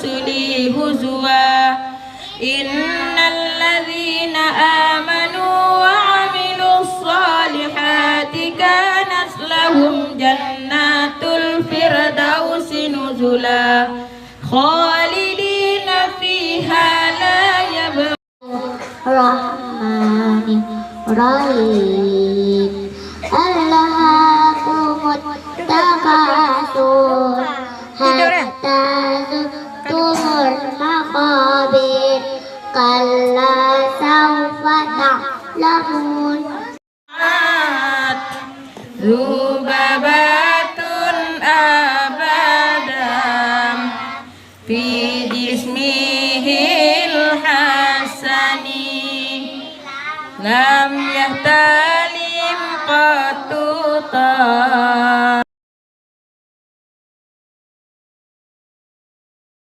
rusuli huzwa innal ladzina amanu wa 'amilus solihati kanat lahum jannatul firdausi nuzula khalidina fiha la Rahmanir Rahim Allahakumut takasur hatta zurtumul maqabir kalla sawfa ta'lamun Zubabatun abadam fi jismihil hasani lam yahtalim qatuta